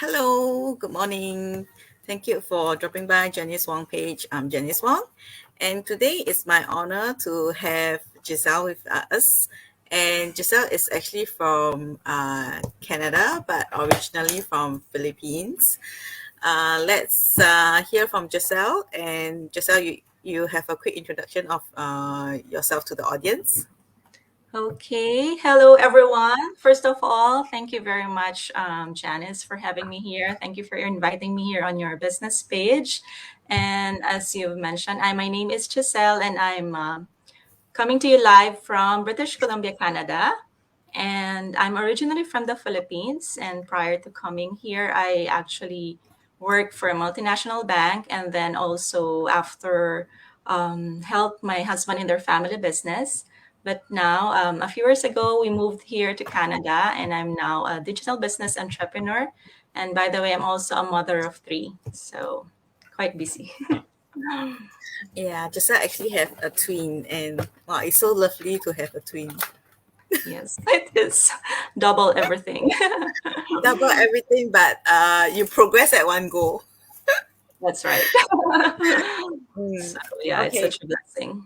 Hello, good morning. Thank you for dropping by Janice Wong page. I'm Janice Wong, and today it's my honor to have Giselle with us. And Giselle is actually from Canada, but originally from Philippines. Let's hear from Giselle. And Giselle, you have a quick introduction of yourself to the audience. Okay, hello everyone. First of all, thank you very much, Janice, for having me here. Thank you for inviting me here on your business page. And as you've mentioned, my name is Giselle, and I'm coming to you live from British Columbia, Canada. And I'm originally from the Philippines. And prior to coming here, I actually worked for a multinational bank, and then also after helped my husband in their family business. But now, a few years ago, we moved here to Canada, and I'm now a digital business entrepreneur. And by the way, I'm also a mother of three, so quite busy. Yeah, Giselle actually have a twin, and wow, it's so lovely to have a twin. Yes, it is double everything. Double everything, but you progress at one go. That's right. Mm, So yeah, it's okay, such a blessing.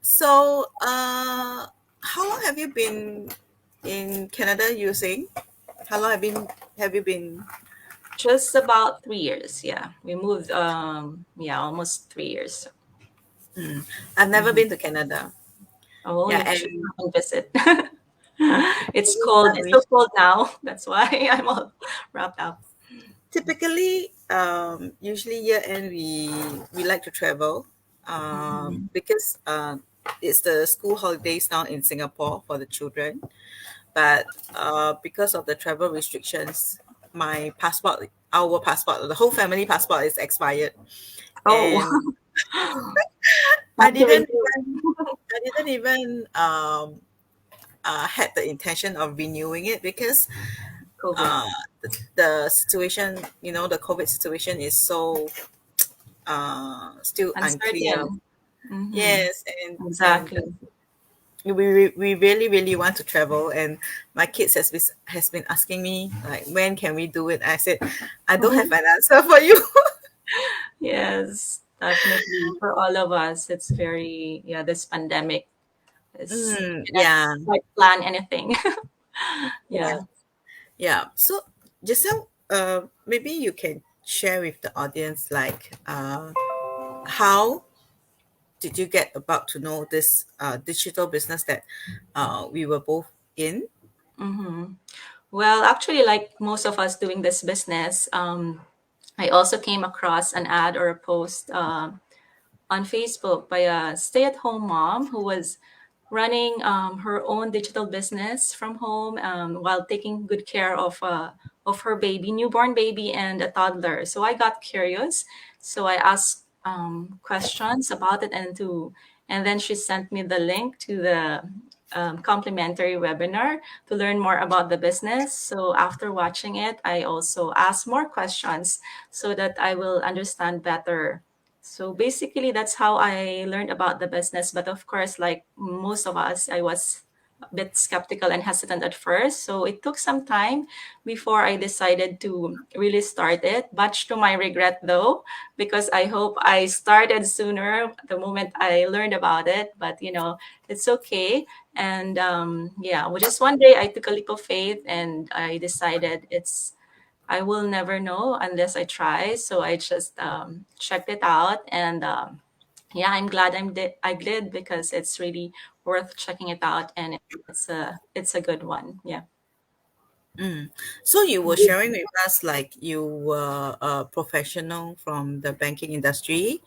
so how long have you been in Canada using? How long have you been? Just about 3 years. Yeah, we moved. Yeah, almost 3 years. I've never Mhm. been to Canada. Oh, Yeah, you should and come and visit. It's cold. I It's wish so cold now. That's why I'm all wrapped up. typically, usually year end we like to travel, Mhm. because it's the school holidays now in Singapore for the children. But because of the travel restrictions, our passport, the whole family passport is expired, Oh, and I have to didn't renew. I didn't even had the intention of renewing it because COVID. uh, the situation, the COVID situation is so still unclear. Uncertain. Hmm. Yes, and Exactly. we really really want to travel, and my kids has been asking me like when can we do it. I said I don't have an answer for you. Yes, definitely. For all of us, it's very, yeah, this pandemic is, you cannot Yeah, quite plan anything. yeah, Yeah. yeah. So Giselle, maybe you can share with the audience like how did you get about to know this digital business that we were both in? Hmm. Well, actually, like most of us doing this business, I also came across an ad or a post on Facebook by a stay-at-home mom who was running her own digital business from home while taking good care of her baby, newborn baby, and a toddler. So I got curious. So I asked questions about it, and then she sent me the link to the complimentary webinar to learn more about the business. So after watching it, I also asked more questions so that I will understand better. So basically, that's how I learned about the business. But of course, like most of us, I was a bit skeptical and hesitant at first. So it took some time before I decided to really start it. Much to my regret, though, because I hope I started sooner the moment I learned about it. But it's okay. And yeah, well, just one day I took a leap of faith and I decided I will never know unless I try. So I just checked it out, and yeah, I'm glad I did because it's really worth checking it out, and it's a good one. Yeah. So you were sharing with us like you were a professional from the banking industry,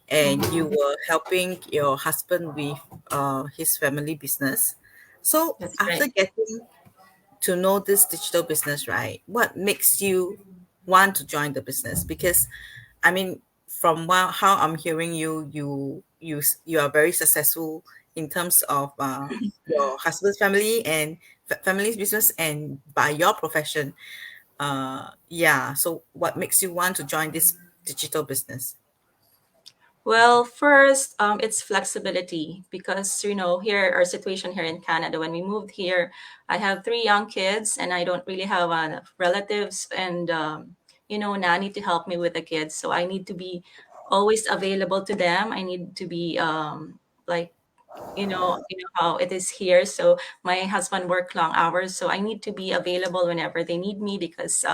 and you Mhm. were helping your husband with his family business. So That's after right. getting to know this digital business, right? What makes you want to join the business? Because, I mean, from how I'm hearing you are very successful in terms of your husband's family and family's business, and by your profession. Yeah. So, what makes you want to join this digital business? Well, first, it's flexibility because, here, our situation here in Canada, when we moved here, I have three young kids and I don't really have relatives and, nanny to help me with the kids. So I need to be always available to them. I need to be, like, how it is here. So my husband work long hours, so I need to be available whenever they need me because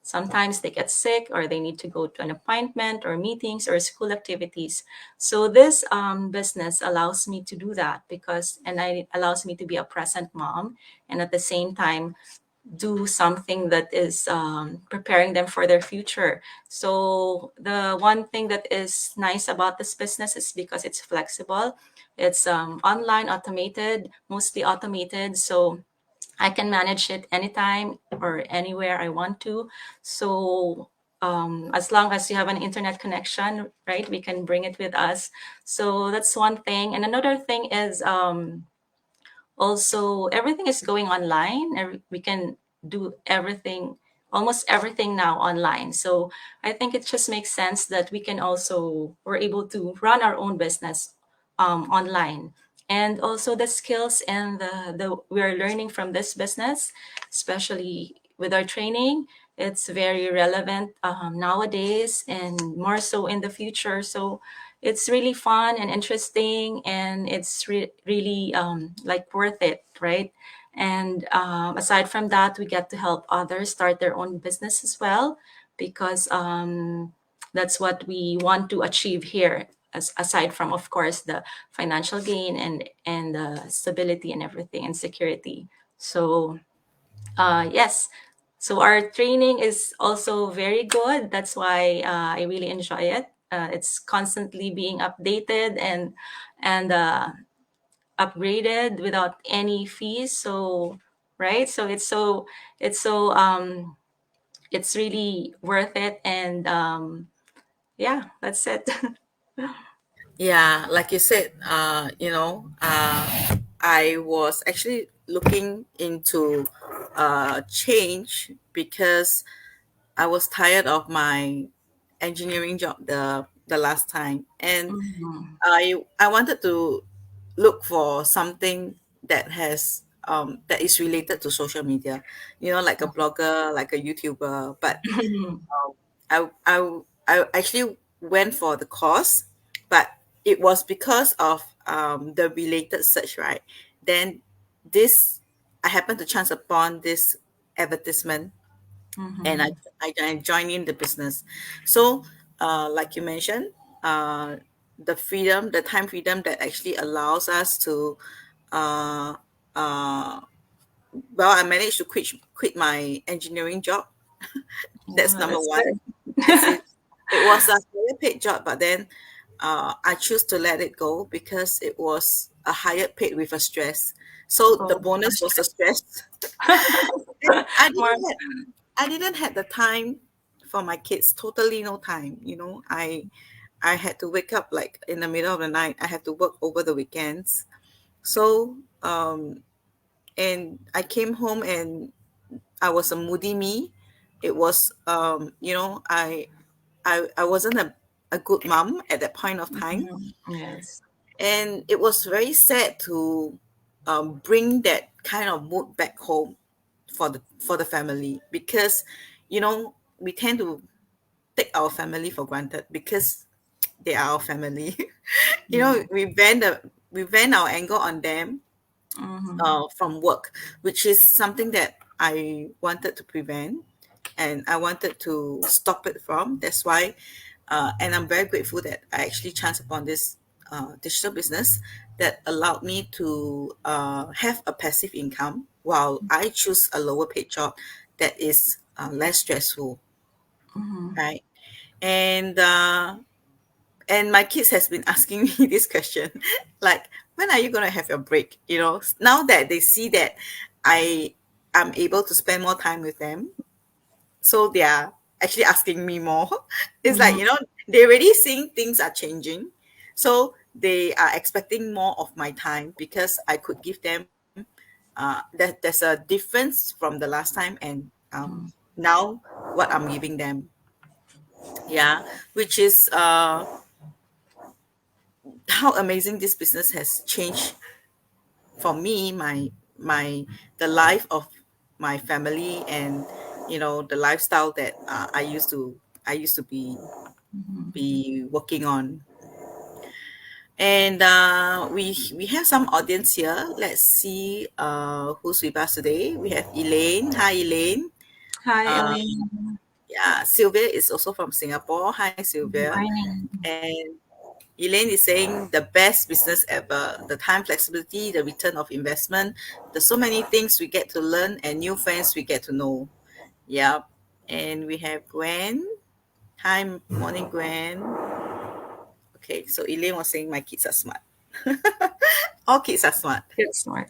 sometimes they get sick or they need to go to an appointment or meetings or school activities. So this business allows me to do that because and I allows me to be a present mom and at the same time do something that is preparing them for their future. So the one thing that is nice about this business is because it's flexible. It's online, automated, mostly automated. So I can manage it anytime or anywhere I want to. So as long as you have an internet connection, right, we can bring it with us. So that's one thing. And another thing is also everything is going online. We can do everything, almost everything now online. So I think it just makes sense that we're able to run our own business online. And also the skills and the we're learning from this business, especially with our training, it's very relevant nowadays and more so in the future. So it's really fun and interesting and it's really like worth it, right? And aside from that, we get to help others start their own business as well because that's what we want to achieve here, aside from, of course, the financial gain and the stability and everything and security. So yes. So our training is also very good. That's why I really enjoy it. It's constantly being updated and upgraded without any fees. So right. So it's really worth it. And yeah, that's it. Yeah, like you said, I was actually looking into change because I was tired of my engineering job the last time, and Mhm. I wanted to look for something that is related to social media, like a blogger, like a YouTuber. But I actually went for the course, but it was because of the related search, right? Then this I happened to chance upon this advertisement, and Mhm. I joined in the business. So, like you mentioned, the time freedom that actually allows us to, uh, uh, well, I managed to quit my engineering job. That's Yeah, number that's one. It's good. it was a higher paid job, but then I choose to let it go because it was a higher paid with a stress. So the Oh, bonus was a stress. stress. And More. I didn't have the time for my kids. Totally no time. I had to wake up like in the middle of the night. I had to work over the weekends. So and I came home and I was a moody me. It was I wasn't a good mom at that point of time, Mhm. Yes. and it was very sad to bring that kind of mood back home for the family, because we tend to take our family for granted because they are our family. Yeah. We vent our anger on them Mhm. from work, which is something that I wanted to prevent and I wanted to stop it from. That's why, and I'm very grateful that I actually chanced upon this digital business that allowed me to have a passive income while I choose a lower paid job that is less stressful, Mhm. right? And and my kids has been asking me this question, like, when are you going to have your break? Now that they see that I am able to spend more time with them, so they are actually asking me more. It's like, Mhm. they're already seeing things are changing, so they are expecting more of my time because I could give them there's a difference from the last time, and now what I'm giving them. Yeah, which is how amazing this business has changed for me, my the life of my family, and the lifestyle that I used to be working on. And we have some audience here. Let's see who's with us today. We have Elaine. Hi, Elaine. Hi, uh, Elaine. yeah, Sylvia is also from Singapore. Hi, Good Sylvia. morning. And Elaine is saying the best business ever. The time flexibility, the return of investment. There's so many things we get to learn and new friends we get to know. Yeah. And we have Gwen. Hi, morning, Gwen. Okay, so Elaine was saying my kids are smart. All kids are smart. Good smart.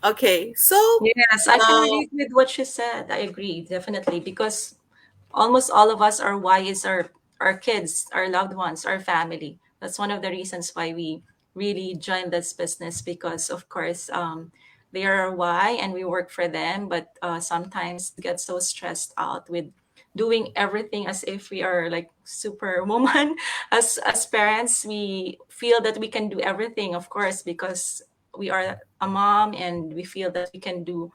Okay, so Yes, I can uh, relate with what you said. I agree, definitely, because almost all of us are why is our kids, our loved ones, our family. That's one of the reasons why we really joined this business because, of course, they are our why and we work for them. But sometimes we get so stressed out with doing everything as if we are like superwoman. As parents, we feel that we can do everything, of course, because we are a mom and we feel that we can do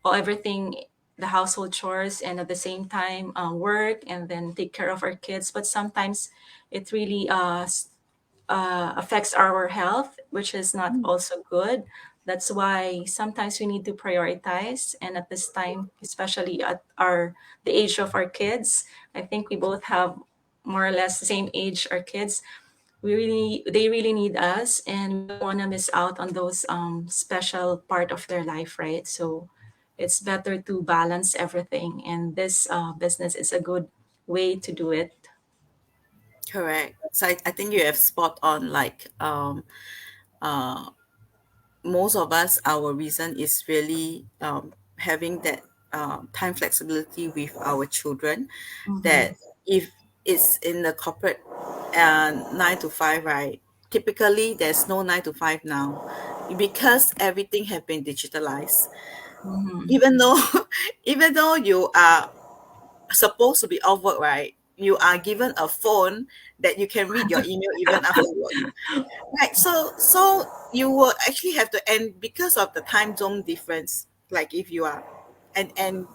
all everything, the household chores, and at the same time work and then take care of our kids. But sometimes it really affects our health, which is not also good. That's why sometimes we need to prioritize. And at this time, especially at our the age of our kids, I think we both have more or less the same age our kids. They really need us, and we don't want to miss out on those special part of their life, right? So it's better to balance everything, and this business is a good way to do it. correct. So I think you have spot on. Like uh, most of us, our reason is really having that time flexibility with our children. Mm-hmm. That if it's in the corporate 9 to 5, right? Typically, there's no 9 to 5 now because everything have been digitalized. Mm-hmm. Even though, even though you are supposed to be off work, right? You are given a phone that you can read your email even after work. Right. So you will actually have to, and because of the time zone difference, like if you are, and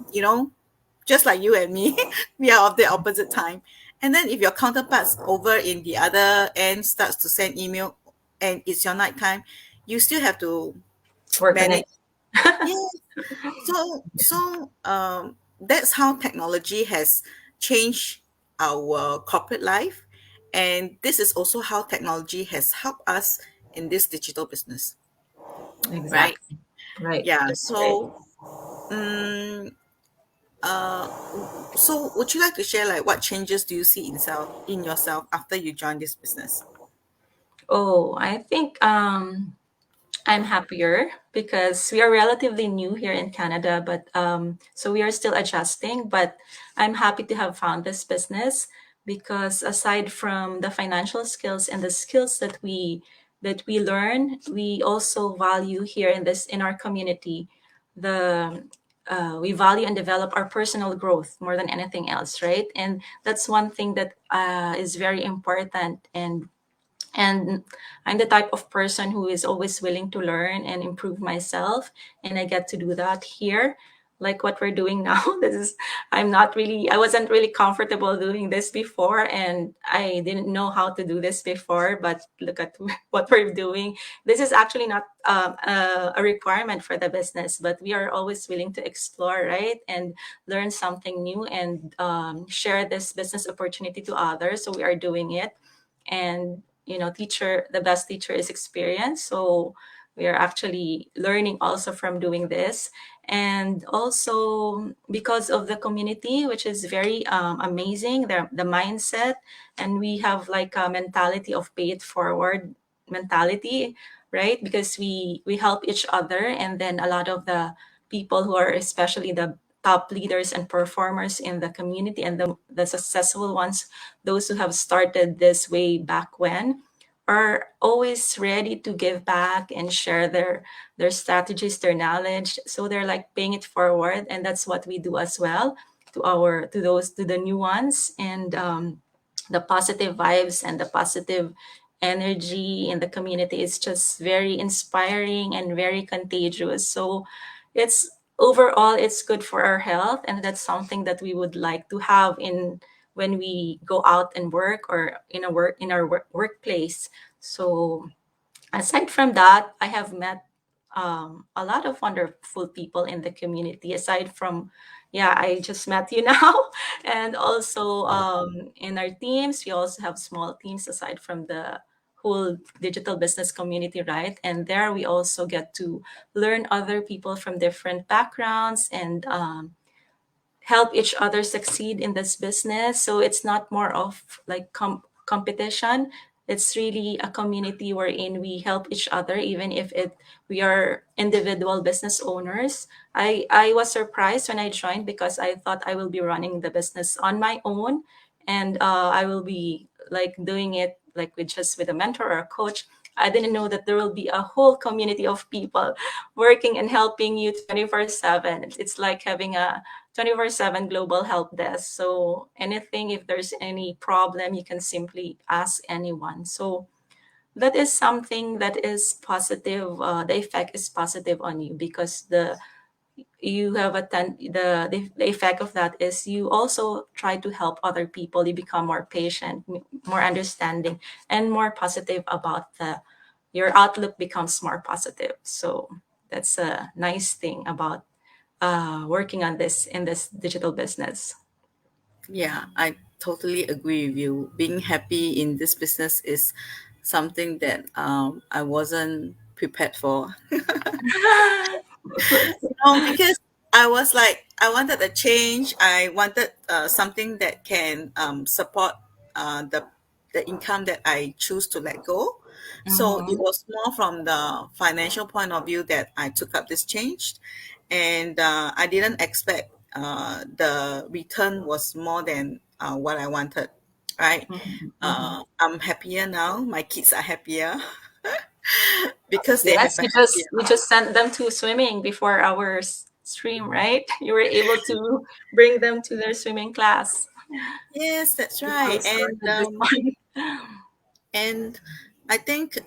just like you and me, we are of the opposite time. And then if your counterparts over in the other end starts to send email and it's your night time, you still have to Work on manage. it. Yes. So that's how technology has changed our corporate life. And this is also how technology has helped us in this digital business, right? Exactly. Right. Yeah. That's right. Um, uh, so would you like to share like what changes do you see in yourself after you join this business? Oh, I think I'm happier because we are relatively new here in Canada, but so we are still adjusting. But I'm happy to have found this business because aside from the financial skills and the skills that we learn, we also value here in our community the we value and develop our personal growth more than anything else, right? And that's one thing that is very important. And I'm the type of person who is always willing to learn and improve myself, and I get to do that here, like what we're doing now. This is I wasn't really comfortable doing this before, and I didn't know how to do this before, but look at what we're doing. This is actually not a requirement for the business, but we are always willing to explore, right, and learn something new and share this business opportunity to others. So we are doing it. And the best teacher is experience, so we are actually learning also from doing this. And also because of the community, which is very amazing, the mindset, and we have like a mentality of pay it forward mentality, right? Because we help each other, and then a lot of the people who are especially the top leaders and performers in the community, and the successful ones, those who have started this way back when, are always ready to give back and share their strategies, their knowledge. So they're like paying it forward, and that's what we do as well to the new ones. And the positive vibes and the positive energy in the community is just very inspiring and very contagious. So it's overall it's good for our health, and that's something that we would like to have in when we go out and work or in our workplace. So aside from that, I have met a lot of wonderful people in the community. Aside from, yeah, I just met you now, and also in our teams, we also have small teams aside from the whole digital business community, right? And there we also get to learn other people from different backgrounds and help each other succeed in this business. So it's not more of like competition. It's really a community wherein we help each other, even if it we are individual business owners. I was surprised when I joined because I thought I will be running the business on my own, and I will be like doing it like with a mentor or a coach. I didn't know that there will be a whole community of people working and helping you 24/7. It's like having a 24/7 global help desk. So anything, if there's any problem, you can simply ask anyone. So that is something that is positive. The effect is positive on you because the you have the effect of that is you also try to help other people. You become more patient, more understanding, and more positive about the your outlook becomes more positive. So that's a nice thing about working on this in this digital business. Yeah, I totally agree with you. Being happy in this business is something that I wasn't prepared for. No, because I was like, I wanted a change. I wanted something that can support the income that I choose to let go. So it Mhm, was more from the financial point of view that I took up this change, and I didn't expect the return was more than what I wanted. Right? mhm, mhm. I'm happier now. My kids are happier because they have Yes, a because happier. we just sent them to swimming before our stream, right? You were able to bring them to their swimming class Yes, that's before we right. started this one. And I think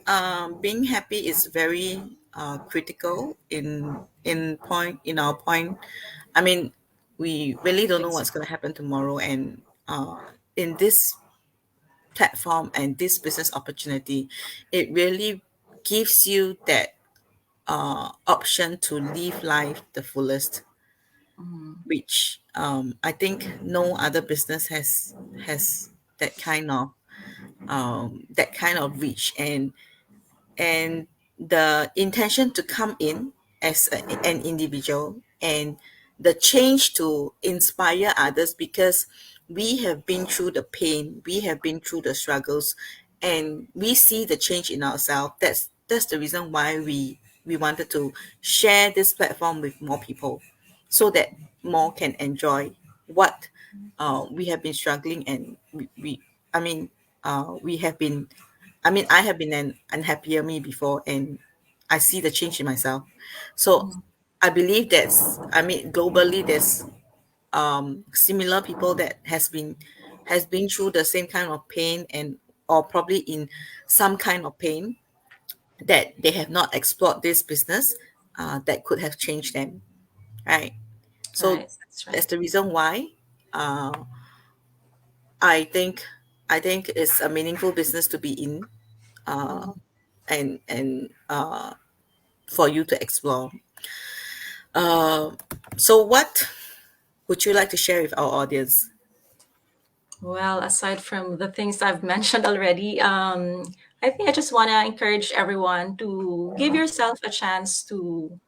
being happy is very critical in point in our point. I mean, we really don't know It's what's going to happen tomorrow, and in this platform and this business opportunity, it really gives you that option to live life the fullest, mhm, which I think no other business has that kind of reach, and the intention to come in as an individual, and the change to inspire others, because we have been through the pain, we have been through the struggles, and we see the change in ourselves. That's the reason why we wanted to share this platform with more people, so that more can enjoy what we have been struggling, and we I mean we have been I mean, I have been an unhappier me before, and I see the change in myself. So mhm, I believe globally there's similar people that has been through the same kind of pain, and or probably in some kind of pain that they have not explored this business that could have changed them, right? So right, that's that's right. the reason why uh, I think I think it's a meaningful business to be in, uh, Mhm. and for you to explore. Uh, so, what would you like to share with our audience? Well, aside from the things I've mentioned already, I think I just want to encourage everyone to give yourself a chance to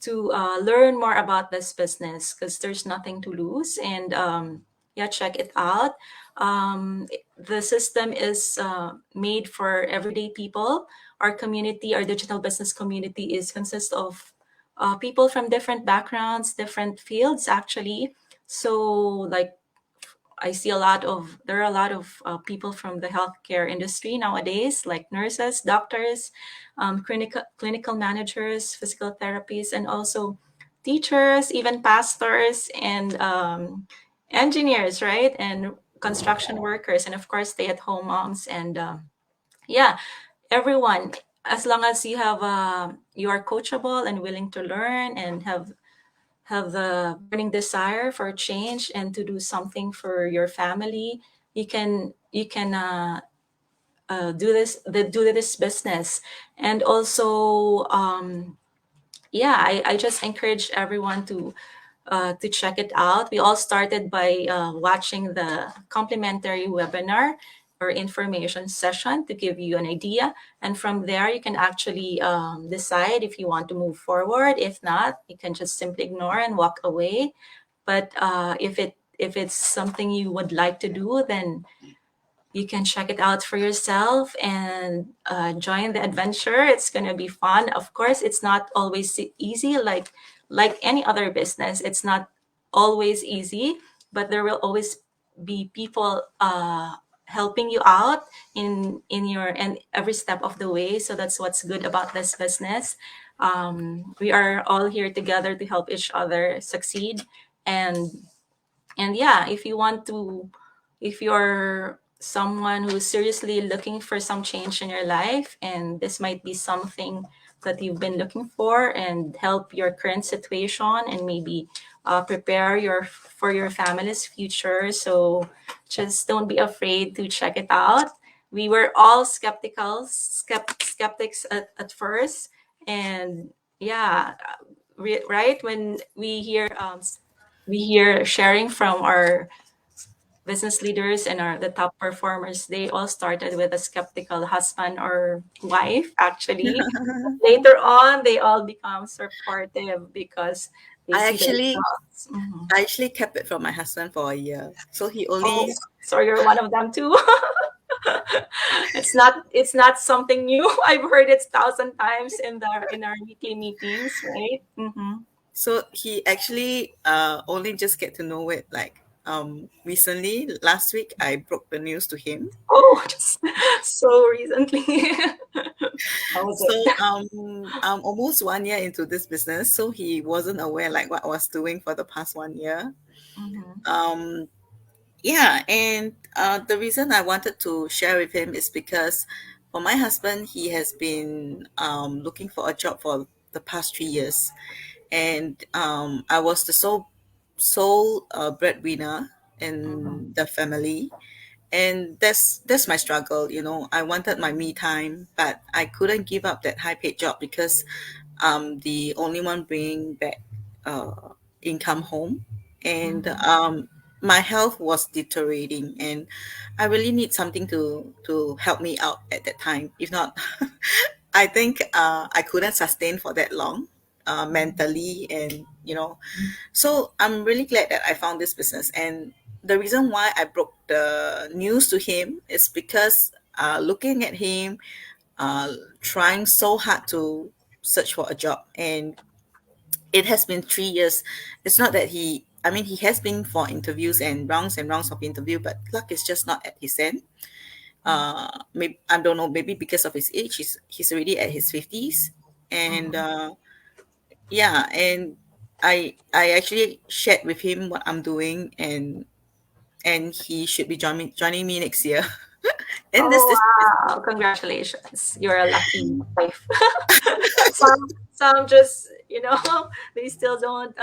learn more about this business because there's nothing to lose, and yeah, check it out. The system is made for everyday people. Our community, our digital business community, is consists of people from different backgrounds, different fields, actually. So, like I see there are a lot of people from the healthcare industry nowadays, like nurses, doctors, clinical managers, physical therapists, and also teachers, even pastors and engineers, right? And construction workers, and of course, stay-at-home moms. And yeah, everyone, as long as you have you are coachable and willing to learn and have the burning desire for change and to do something for your family, you can do this business. And also, yeah, I just encourage everyone to check it out. We all started by watching the complimentary webinar or information session to give you an idea. And from there, you can actually decide if you want to move forward. If not, you can just simply ignore and walk away. But if it's something you would like to do, then you can check it out for yourself and join the adventure. It's going to be fun. Of course, it's not always easy, like any other business. It's not always easy, but there will always be people helping you out in your and every step of the way. So that's what's good about this business. We are all here together to help each other succeed. And and yeah, if you're someone who's seriously looking for some change in your life, and this might be something that you've been looking for and help your current situation and maybe prepare for your family's future, so just don't be afraid to check it out. We were all skeptics at first. And yeah, right when we hear sharing from our business leaders and the top performers, they all started with a skeptical husband or wife, actually. Later on, they all become supportive because they I see the actually results. Mhm. I actually kept it from my husband for a year. So he only Oh, so you're one of them too. It's not something new. I've heard it 1,000 times in our weekly meetings, right? Mm-hmm. so he actually only just get to know it like recently. Last week I broke the news to him. Oh, just so recently. How was So it? I'm almost 1 year into this business, so he wasn't aware like what I was doing for the past 1 year. Mm-hmm. Um yeah, and the reason I wanted to share with him is because for my husband, he has been looking for a job for the past 3 years, and I was the sole breadwinner Mm-hmm. in the family, and that's my struggle. I wanted my me time, but I couldn't give up that high paid job because I'm the only one bringing back income home, and Mm-hmm. my health was deteriorating, and I really need something to help me out at that time. If not, I think I couldn't sustain for that long, mentally, and so I'm really glad that I found this business. And the reason why I broke the news to him is because looking at him trying so hard to search for a job, and it has been 3 years. It's not that I mean, he has been for interviews and rounds of interview, but luck is just not at his end. Maybe, I don't know, maybe because of his age, he's already at his 50s. And Mm-hmm. yeah, and I actually shared with him what I'm doing, and he should be joining me next year. And Oh, this wow. Congratulations. You're a lucky wife. Some just, they still don't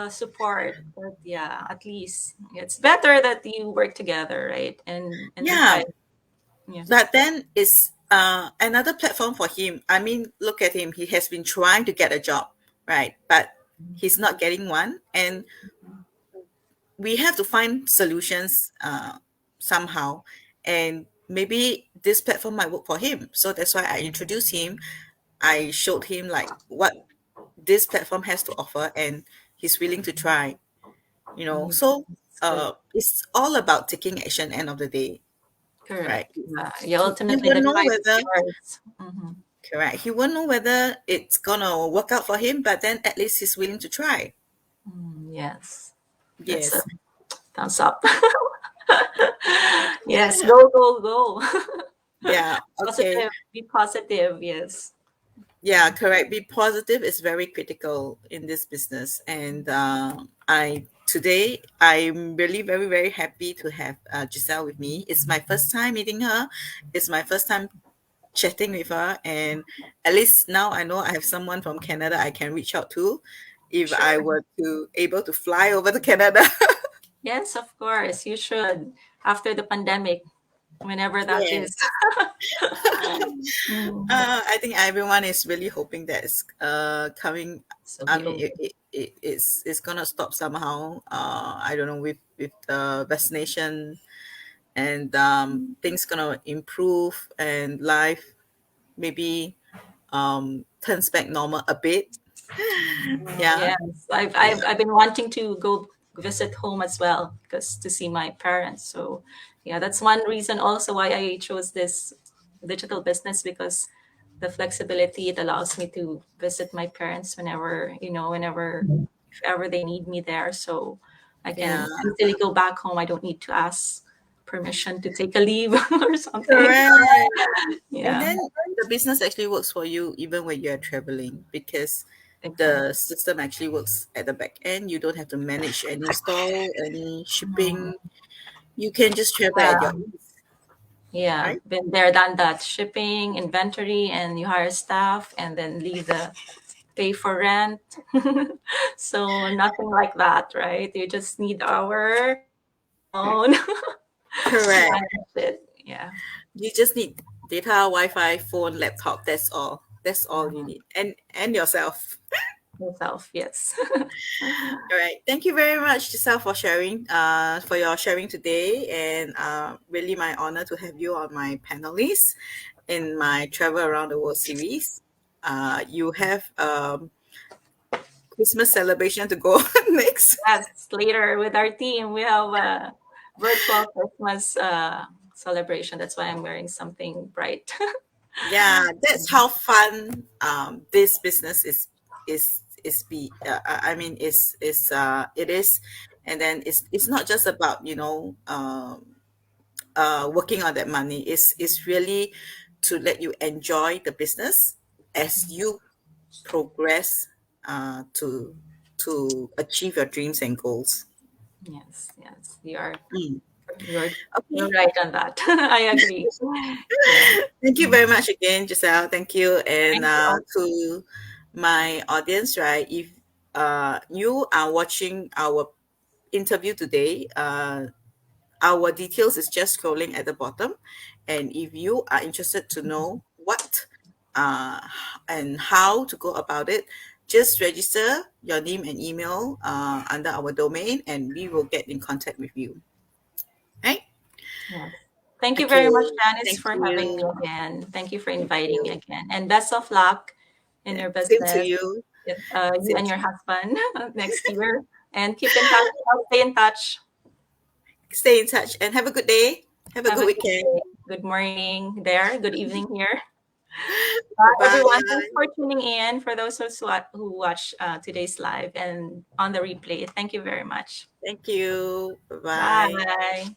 support. But yeah, at least it's better that you work together, right? And Yeah, decide. Yeah. but then it's another platform for him. I mean, look at him. He has been trying to get a job, right? But he's not getting one. And we have to find solutions somehow. And maybe this platform might work for him. So that's why I introduced him. I showed him like what this platform has to offer, and he's willing to try. Mhm. So It's good. it's all about taking action end of the day, right? Correct. Yeah. Yeah, He ultimately, won't the know choice is whether yours. Hmm. Correct. He won't know whether it's gonna work out for him, but then at least he's willing to try. Yes. That's a Yes. thumbs up. Yes. Go, go, go. Yeah. Okay. Positive. Be positive. Yes. Yeah, correct. Be positive is very critical in this business, and I today I'm really very, very happy to have Giselle with me. It's my first time meeting her. It's my first time chatting with her, and at least now I know I have someone from Canada I can reach out to if I Sure. were to able to fly over to Canada. Yes, of course. You should. After the pandemic, whenever that is. Yes. Mm, I think everyone is really hoping that it's coming. so I be mean, over. it's gonna stop somehow. I don't know, with the vaccination, and things gonna improve, and life maybe turns back normal a bit. Yeah, Yes, I've been wanting to go visit home as well because to see my parents. So yeah, that's one reason also why I chose this digital business because the flexibility it allows me to visit my parents whenever, whenever if ever they need me there. So I yeah, can easily go back home. I don't need to ask permission to take a leave or something. correct. And Yeah, then the business actually works for you even when you're traveling because the exactly. system actually works at the back end. You don't have to manage any store, any Mm. shipping. You can just travel at your Yeah. ease, Yeah, right? been there, done that. Shipping, inventory, and you hire staff and then leave the pay for rent. So nothing like that, right? You just need our phone to Correct. manage it. Yeah, You just need data, Wi-Fi, phone, laptop. That's all. That's all you yeah, need, and yourself. yourself, yes. All right. Thank you very much, Giselle, for your sharing today, and really my honor to have you on my panel list in my Travel Around the World series. You have Christmas celebration to go next. Yes, later with our team, we have a virtual Christmas celebration. That's why I'm wearing something bright. Yeah, that's how fun this business is be. I mean, is it is, and then it's not just about working on that money. It's really to let you enjoy the business as you progress to achieve your dreams and goals. Yes, yes, Mm. you're you're Okay. right on that. I agree. Yeah. Thank you Mm. very much again, Giselle. Thank you. And Thank you. to my audience, right? If you are watching our interview today, our details is just scrolling at the bottom. And if you are interested to know what uh, and how to go about it, just register your name and email under our domain, and we will get in contact with you. Right? Yes. Thank you Okay. very much, Janice, Thank for having me you. again. Thank you for Thank inviting me you. again. And best of luck in Yeah. your Same to business, you. with, you Same and to your you. husband next year. And keep in touch. I'll stay in touch. Stay in touch and have a good day. Have a Have good a good weekend. day. Good morning there. Good evening here. Bye Bye, everyone. Thanks bye. for tuning in. For those who watch today's live and on the replay, thank you very much. Thank you. Bye bye. Bye.